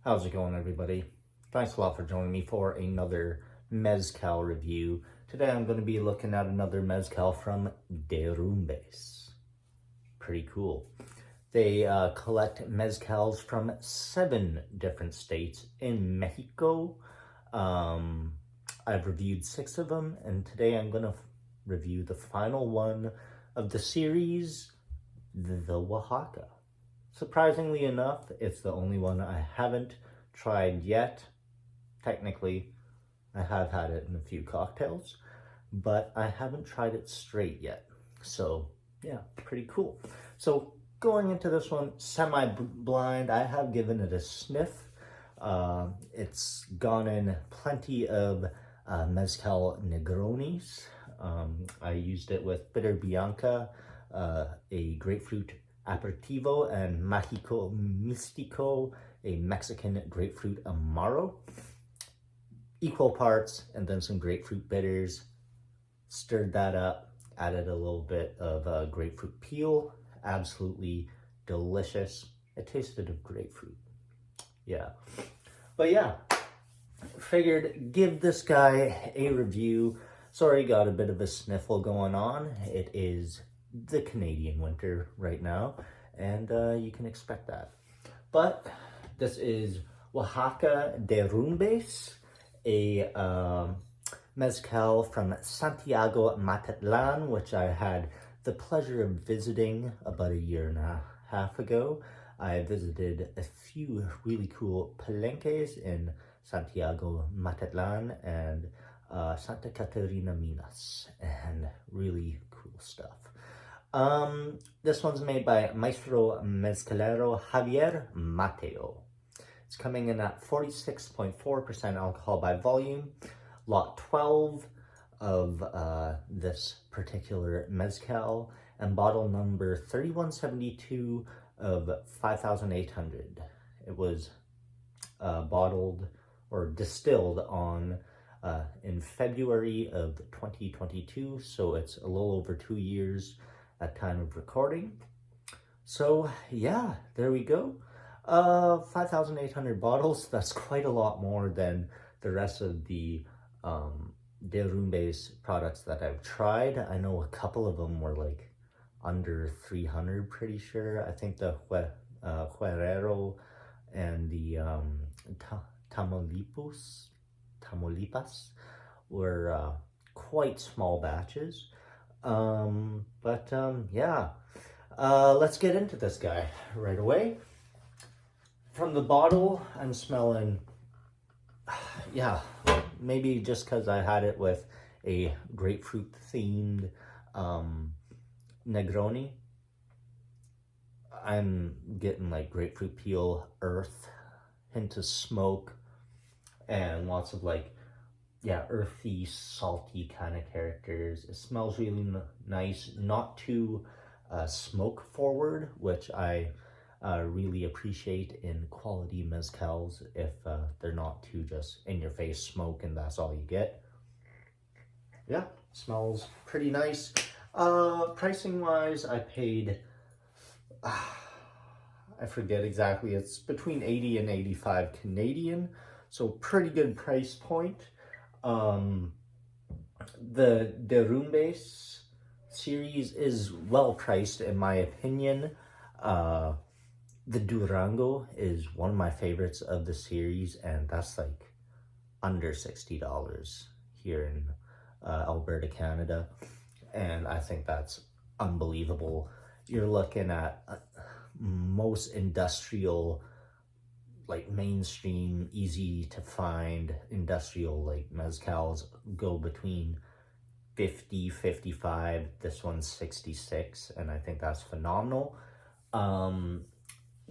How's it going, everybody? Thanks a lot for joining me for another Mezcal review. Today I'm going to be looking at another Mezcal from Derrumbes. Pretty cool. They collect Mezcals from 7 different states in Mexico. I've reviewed 6 of them, and today I'm going to review the final one of the series, the Oaxaca. Surprisingly enough, it's the only one I haven't tried yet. Technically, I have had it in a few cocktails, but I haven't tried it straight yet. So yeah, pretty cool. So going into this one, semi-blind, I have given it a sniff. It's gone in plenty of Mezcal Negronis. I used it with Bitter Bianca, a grapefruit aperitivo, and Mágico Místico, a Mexican grapefruit amaro. Equal parts, and then some grapefruit bitters. Stirred that up, added a little bit of grapefruit peel. Absolutely delicious. It tasted of grapefruit. Yeah. But yeah, figured give this guy a review. Sorry, got a bit of a sniffle going on. It is the Canadian winter right now, and you can expect that. But this is Oaxaca Derrumbes, a mezcal from Santiago Matatlan, which I had the pleasure of visiting about a year and a half ago. I visited a few really cool palenques in Santiago Matatlan and Santa Catarina Minas, and really cool stuff. This one's made by Maestro Mezcalero Javier Mateo. It's coming in at 46.4% alcohol by volume, lot 12 of this particular mezcal, and bottle number 3172 of 5,800. It was bottled or distilled on in February of 2022, so it's a little over 2 years at time of recording. So yeah, there we go. 5,800 bottles. That's quite a lot more than the rest of the Derrumbes products that I've tried. I know a couple of them were like under 300, pretty sure. I think the Guerrero and the Tamaulipas were quite small batches. Yeah, let's get into this guy right away. From the bottle, I'm smelling, yeah, maybe just because I had it with a grapefruit themed Negroni, I'm getting like grapefruit peel, earth, hint of smoke, and lots of like, yeah, earthy, salty kind of characters. It smells really nice, not too smoke forward, which I really appreciate in quality mezcals, if they're not too just in your face smoke and that's all you get. Yeah, smells pretty nice. Pricing wise, I paid, I forget exactly, it's between 80 and 85 Canadian, so pretty good price point. The Derrumbes series is well priced in my opinion. The Durango is one of my favorites of the series, and that's like under $60 here in Alberta, Canada, and I think that's unbelievable. You're looking at most industrial, like mainstream, easy to find industrial like mezcals go between 50, 55. This one's 66, and I think that's phenomenal.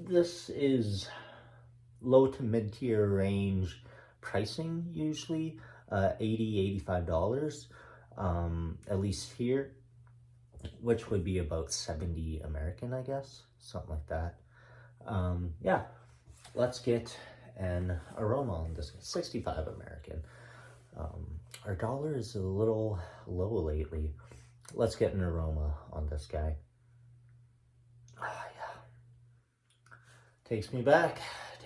This is low to mid-tier range pricing, usually $80, $85, at least here, which would be about 70 American, I guess, something like that. Yeah, let's get an aroma on this. 65 American. Our dollar is a little low lately. Let's get an aroma on this guy. Ah, yeah. Takes me back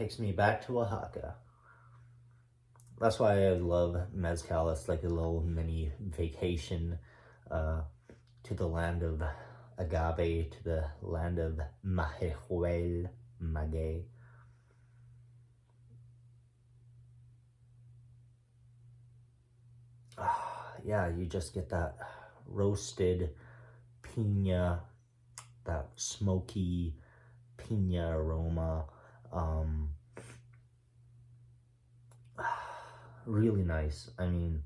takes me back to Oaxaca. That's why I love Mezcal. It's like a little mini vacation to the land of agave, to the land of majehuel, maguey. Yeah, you just get that roasted piña, that smoky piña aroma. Really nice. I mean,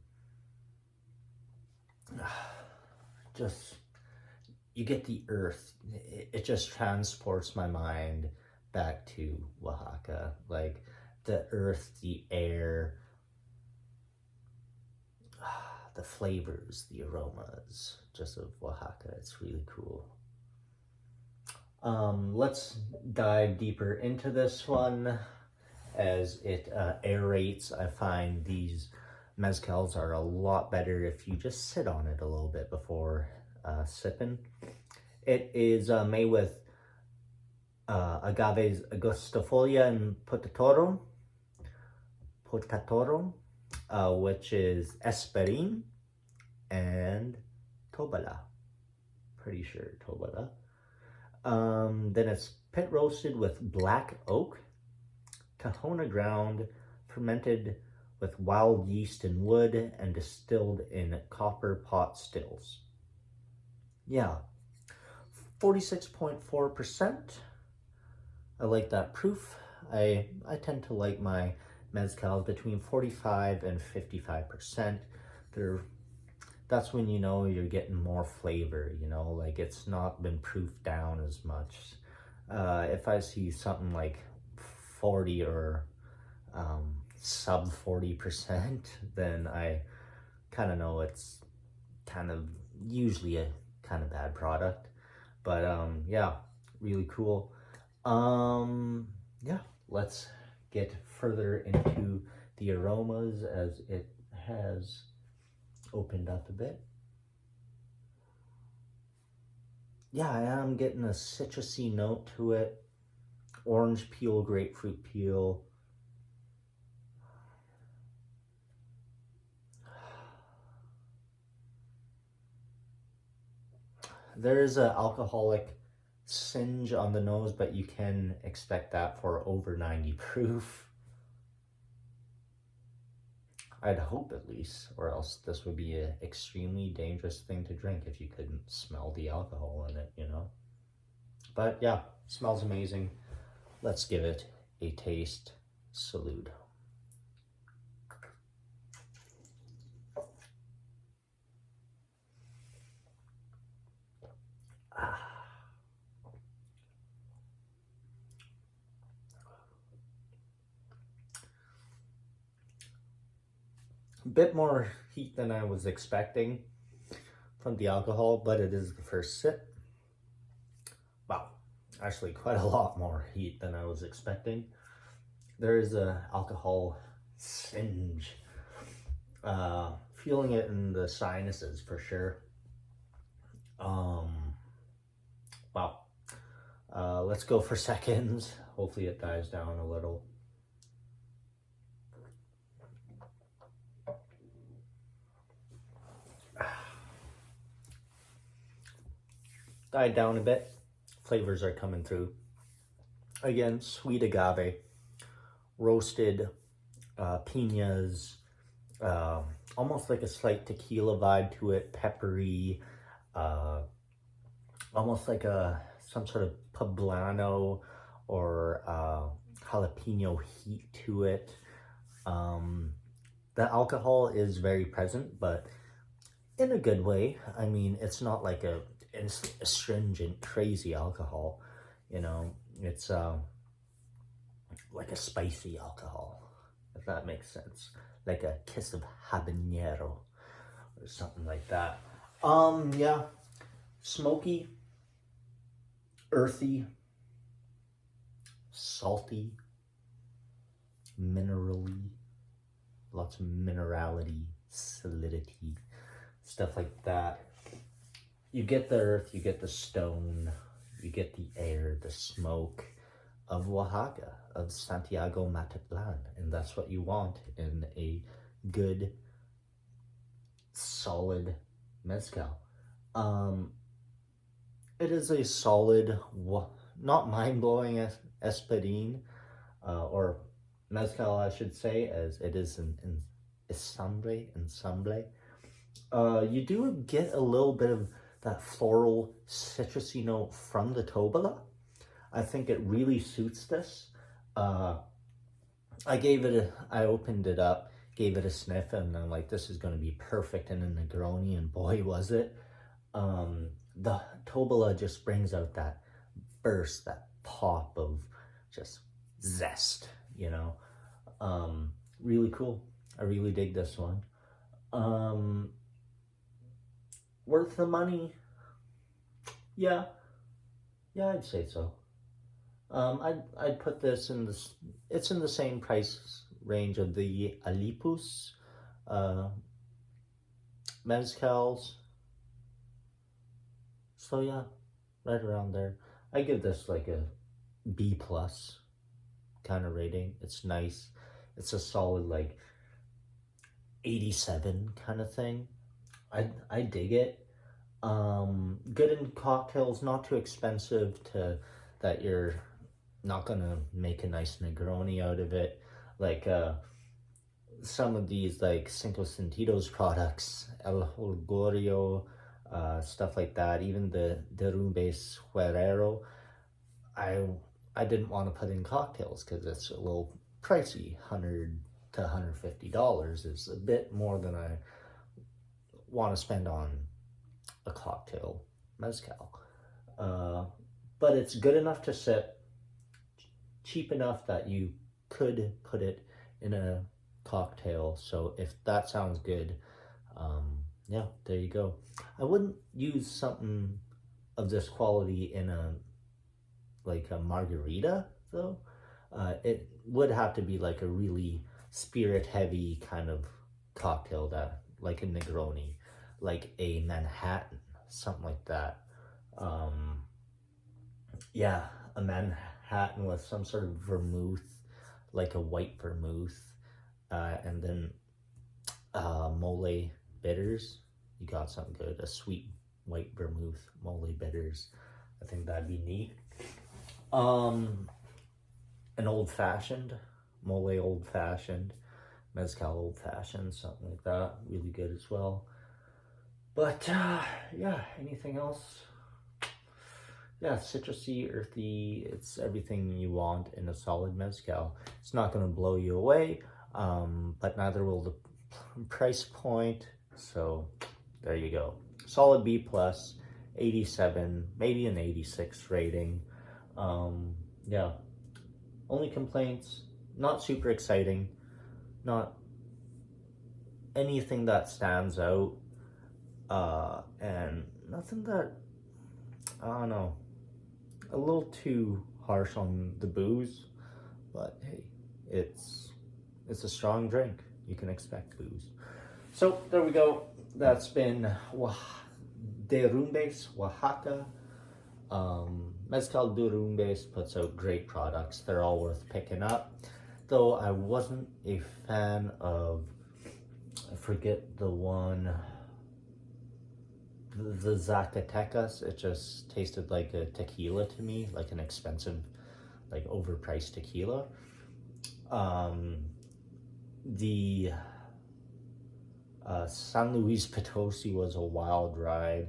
just, you get the earth. It just transports my mind back to Oaxaca. Like the earth, the air, the flavors, the aromas just of Oaxaca. It's really cool. Let's dive deeper into this one. As it aerates, I find these mezcals are a lot better if you just sit on it a little bit before sipping. It is made with agaves Augustifolia and Potatoro, which is Esperin and Tobala. Pretty sure Tobala. Then it's pit roasted with black oak, Tahona ground, fermented with wild yeast and wood, and distilled in copper pot stills. Yeah, 46.4%. I like that proof. I tend to like my mezcals between 45 and 55%. That's when you know you're getting more flavor, you know, like it's not been proofed down as much. If I see something like 40 or sub 40%, then I kind of know it's kind of usually a kind of bad product. But yeah, really cool. Yeah, let's get further into the aromas as it has opened up a bit. Yeah, I am getting a citrusy note to it. Orange peel, grapefruit peel. There is an alcoholic singe on the nose, but you can expect that for over 90 proof. I'd hope at least, or else this would be an extremely dangerous thing to drink if you couldn't smell the alcohol in it, you know? But yeah, smells amazing. Let's give it a taste. Salute. A bit more heat than I was expecting from the alcohol, but it is the first sip. Wow, actually quite a lot more heat than I was expecting. There is a alcohol singe. Feeling it in the sinuses for sure. Wow. Let's go for seconds. Hopefully it dies down a little. Died down a bit. Flavors are coming through. Again, sweet agave, roasted piñas, almost like a slight tequila vibe to it, peppery, almost like some sort of poblano or jalapeno heat to it. The alcohol is very present, but in a good way. I mean, it's not like a astringent, crazy alcohol, you know. It's like a spicy alcohol, if that makes sense, like a kiss of habanero or something like that. Yeah, smoky, earthy, salty, minerally, lots of minerality, solidity, stuff like that. You get the earth, you get the stone, you get the air, the smoke, of Oaxaca, of Santiago Mataplan. And that's what you want in a good, solid mezcal. Um, it is a solid, not mind-blowing espadín, or mezcal, I should say, as it is in ensemble. You do get a little bit of that floral citrusy note from the tobola. I think it really suits this. I opened it up, gave it a sniff, and I'm like, this is going to be perfect in a Negroni, and boy, was it. The tobola just brings out that burst, that pop of just zest, you know. Really cool. I really dig this one. Worth the money? Yeah, I'd say so. I'd put this in this. It's in the same price range of the Alipus mezcals. So yeah, right around there. I give this like a B plus kind of rating. It's nice. It's a solid like 87 kind of thing. I dig it. Good in cocktails, not too expensive to that you're not gonna make a nice Negroni out of it. Like some of these like Cinco Sentidos products, El Holgorio, stuff like that, even the Derrumbes Huerero, I didn't want to put in cocktails because it's a little pricey. $100 to $150 is a bit more than I want to spend on a cocktail mezcal. But it's good enough to sip, cheap enough that you could put it in a cocktail. So if that sounds good, yeah, there you go. I wouldn't use something of this quality in a margarita though. It would have to be like a really spirit heavy kind of cocktail, that like a Negroni, like a Manhattan, something like that. Yeah, a Manhattan with some sort of vermouth, like a white vermouth, and then mole bitters. You got something good, a sweet white vermouth, mole bitters. I think that'd be neat. An old fashioned, mole old fashioned, mezcal old fashioned, something like that. Really good as well. But yeah, anything else? Yeah, citrusy, earthy, it's everything you want in a solid mezcal. It's not going to blow you away, but neither will the price point. So there you go. Solid B plus, 87, maybe an 86 rating. Yeah, only complaints, not super exciting, not anything that stands out, and nothing that, I don't know, a little too harsh on the booze, but hey, it's a strong drink. You can expect booze. So there we go. That's been Derrumbes, Oaxaca. Mezcal Derrumbes puts out great products. They're all worth picking up. Though I wasn't a fan of, I forget the one, the Zacatecas. It just tasted like a tequila to me, like an expensive, like overpriced tequila. The San Luis Potosi was a wild ride.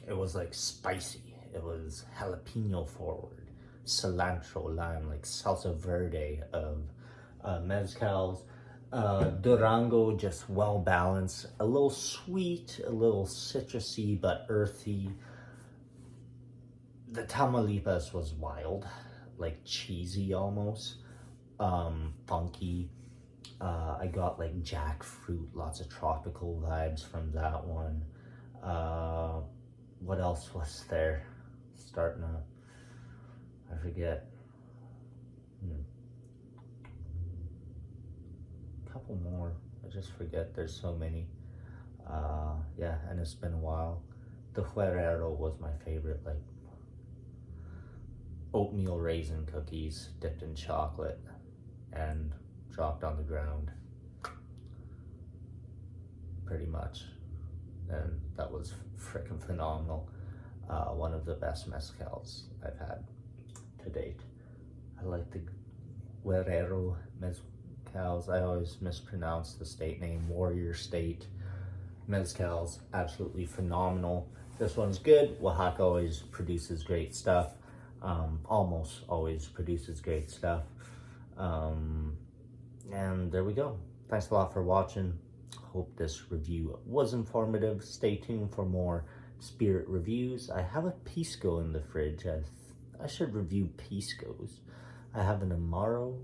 It was like spicy. It was jalapeno forward, cilantro, lime, like salsa verde of mezcals. Durango, just well balanced, a little sweet, a little citrusy, but earthy. The Tamaulipas was wild, like cheesy almost, funky. I got like jackfruit, lots of tropical vibes from that one. What else was there? Starting to, I forget. Couple more. I just forget. There's so many. Yeah, and it's been a while. The Huerero was my favorite. Like oatmeal raisin cookies dipped in chocolate and dropped on the ground, pretty much. And that was freaking phenomenal. One of the best mezcals I've had to date. I like the Guerrero mezcals. I always mispronounce the state name, Warrior State mezcals. Absolutely phenomenal. This one's good. Oaxaca always produces great stuff. Almost always produces great stuff. And there we go. Thanks a lot for watching. Hope this review was informative. Stay tuned for more spirit reviews. I have a Pisco in the fridge. I should review Piscos. I have an Amaro,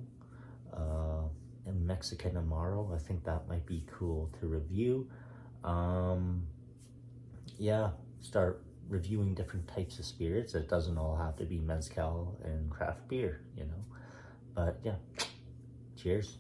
a Mexican Amaro. I think that might be cool to review. Yeah, start reviewing different types of spirits. It doesn't all have to be mezcal and craft beer, you know. But yeah, cheers.